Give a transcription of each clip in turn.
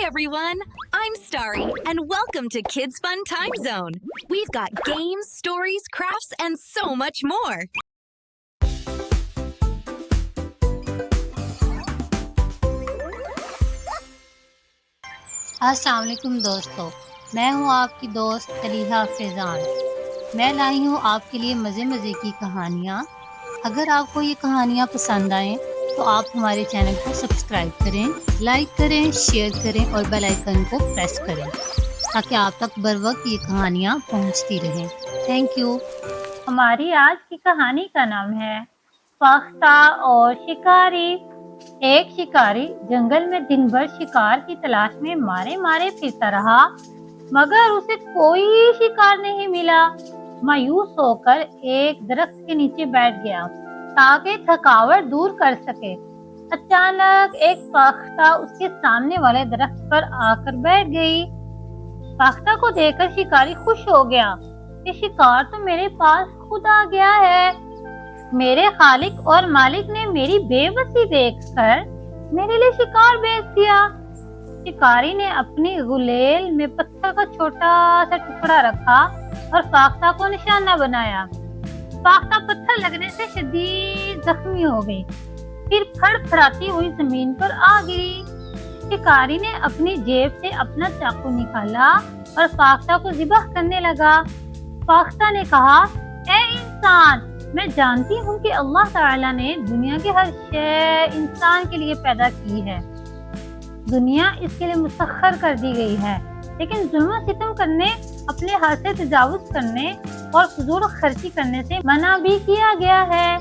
everyone! I'm Starry, and welcome to Kids Fun Time Zone. We've got games, stories, crafts, and so much more. अस्सलाम वालेकुम दोस्तों, मैं हूँ आपकी दोस्त तलीहा फैज़ान। मैं लाई हूँ आपके लिए मज़े की कहानियाँ। अगर आपको ये कहानियाँ पसंद आएँ तो आप हमारे चैनल को सब्सक्राइब करें, लाइक करें, शेयर करें और बेल आइकन को प्रेस करें ताकि आप तक बर वक्त ये कहानियाँ पहुँचती रहें। Thank you. हमारी आज की कहानी का नाम है फाख्ता और शिकारी। एक शिकारी जंगल में दिन भर शिकार की तलाश में मारे फिरता रहा, मगर उसे कोई शिकार नहीं मिला। मायूस होकर एक दरख्त के नीचे बैठ गया ताकि थकावट दूर कर सके। अचानक एक फाख्ता उसके सामने वाले दरख्त पर आकर बैठ गई। फाख्ता को देखकर शिकारी खुश हो गया कि शिकार तो मेरे पास खुद आ गया है। मेरे खालिक और मालिक ने मेरी बेबसी देखकर मेरे लिए शिकार भेज दिया। शिकारी ने अपनी गुलेल में पत्थर का छोटा सा टुकड़ा रखा और फाख्ता को निशाना बनाया। फाख्ता पत्थर लगने से शदीद जख्मी हो गई, फिर फड़फड़ाती हुई जमीन पर आ गिरी। शिकारी ने अपनी जेब से अपना चाकू निकाला और फाख्ता को ज़िबह करने लगा। फाख्ता ने कहा, ए इंसान, मैं जानती हूँ कि अल्लाह ताला ने दुनिया की हर शय इंसान के लिए पैदा की है। दुनिया इसके लिए मुसख्खर कर दी गई है, लेकिन जुल्म सितम करने, अपने हद से तजावुज करने और फजूल खर्ची करने से मना भी किया गया है।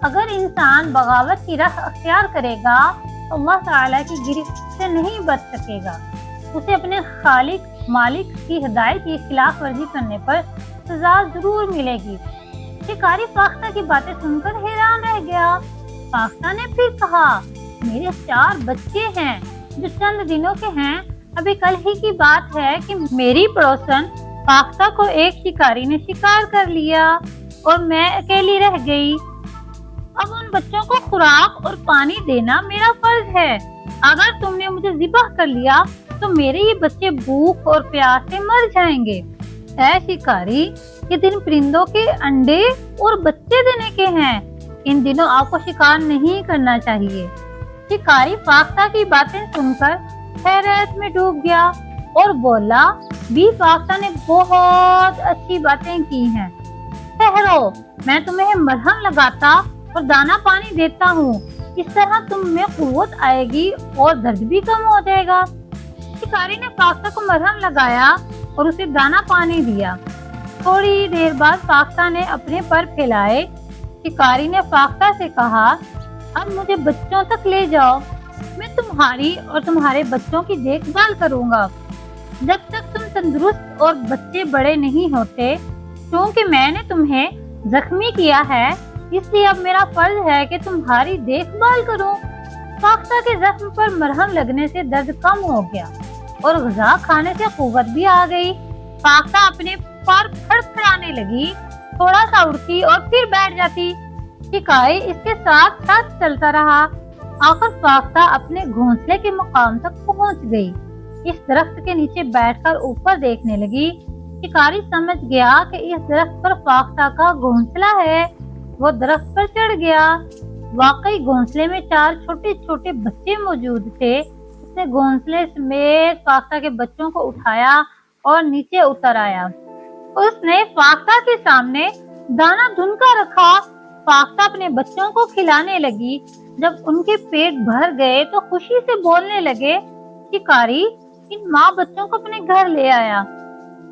अगर इंसान बगावत की राह अख्तियार करेगा तो अल्लाह ताला की गिरफ्त से नहीं बच सकेगा। उसे अपने खालिक मालिक की हिदायत की खिलाफ वर्जी करने पर सजा जरूर मिलेगी। शिकारी फाख्ता की बातें सुनकर हैरान रह गया। फाख्ता ने फिर कहा, मेरे 4 बच्चे हैं जो चंद दिनों के हैं। अभी कल ही की बात है कि मेरी पड़ोसन फाख्ता को एक शिकारी ने शिकार कर लिया और मैं अकेली रह गई। अब उन बच्चों को खुराक और पानी देना मेरा फर्ज है। अगर तुमने मुझे ज़िबह कर लिया तो मेरे ये बच्चे भूख और प्यास से मर जाएंगे। ऐ शिकारी, ये दिन परिंदों के अंडे और बच्चे देने के हैं। इन दिनों आपको शिकार नहीं करना चाहिए। शिकारी फाख्ता की बातें सुनकर हैरत में डूब गया और बोला, भी फाख्ता ने बहुत अच्छी बातें की हैं। ठहरो, मैं तुम्हें मरहम लगाता और दाना पानी देता हूँ। इस तरह तुम में कुव्वत आएगी और दर्द भी कम हो जाएगा। शिकारी ने फाख्ता को मरहम लगाया और उसे दाना पानी दिया। थोड़ी देर बाद फाख्ता ने अपने पर फैलाए। शिकारी ने फाख्ता से कहा, अब मुझे बच्चों तक ले जाओ। मैं तुम्हारी और तुम्हारे बच्चों की देखभाल करूंगा जब तक तुम तंदुरुस्त और बच्चे बड़े नहीं होते। क्योंकि मैंने तुम्हें जख्मी किया है, इसलिए अब मेरा फर्ज है कि तुम्हारी देखभाल करूं। फाख्ता के जख्म पर मरहम लगने से दर्द कम हो गया और ग़िज़ा खाने से कुव्वत भी आ गई। फाख्ता अपने पर फड़फड़ाने लगी, थोड़ा सा उड़ती और फिर बैठ जाती। शिकारी इसके साथ साथ चलता रहा। आखिर फाख्ता अपने घोंसले के मुकाम तक पहुंच गई। इस दरख्त के नीचे बैठकर ऊपर देखने लगी। शिकारी समझ गया कि इस दरख्त पर फाख्ता का घोंसला है। वो दरख्त पर चढ़ गया। वाकई घोंसले में 4 छोटे छोटे बच्चे मौजूद थे। उसने घोंसले समेत फाख्ता के बच्चों को उठाया और नीचे उतर आया। उसने फाख्ता के सामने दाना धुनकर रखा। फाख्ता अपने बच्चों को खिलाने लगी। जब उनके पेट भर गए तो खुशी से बोलने लगे। शिकारी इन माँ बच्चों को अपने घर ले आया।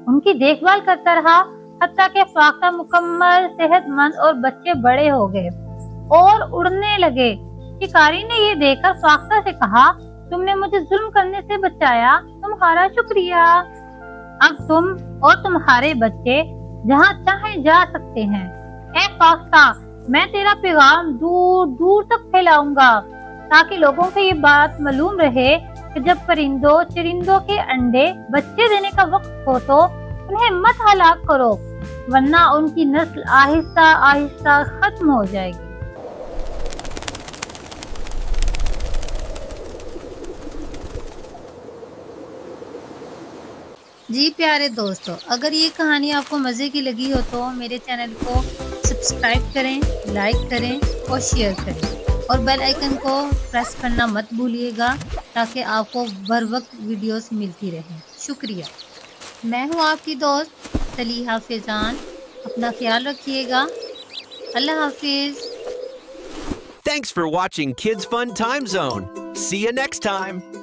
उनकी देखभाल करता रहा हत्ता कि फाख्ता मुकम्मल सेहतमंद और बच्चे बड़े हो गए और उड़ने लगे। शिकारी ने ये देखकर फाख्ता से कहा, तुमने मुझे जुल्म करने से बचाया, तुम्हारा शुक्रिया। अब तुम और तुम्हारे बच्चे जहाँ चाहे जा सकते हैं। ए फाख्ता, मैं तेरा पैगाम दूर दूर तक फैलाऊंगा ताकि लोगों को ये बात मालूम रहे कि जब परिंदों चिरिंदों के अंडे बच्चे देने का वक्त हो तो उन्हें मत हलाक करो, वरना उनकी नस्ल आहिस्ता आहिस्ता खत्म हो जाएगी। جی پیارے دوستو، اگر یہ کہانی آپ کو مزے کی لگی ہو تو میرے چینل کو سبسکرائب کریں، لائک کریں اور شیئر کریں اور بیل آئیکن کو پریس کرنا مت بھولیے گا تاکہ آپ کو بر وقت ویڈیوز ملتی رہیں۔ شکریہ۔ میں ہوں آپ کی دوست صلیحہ فیضان۔ اپنا خیال رکھیے گا۔ اللہ حافظ۔ Thanks for watching Kids Fun Time Zone. See you next time.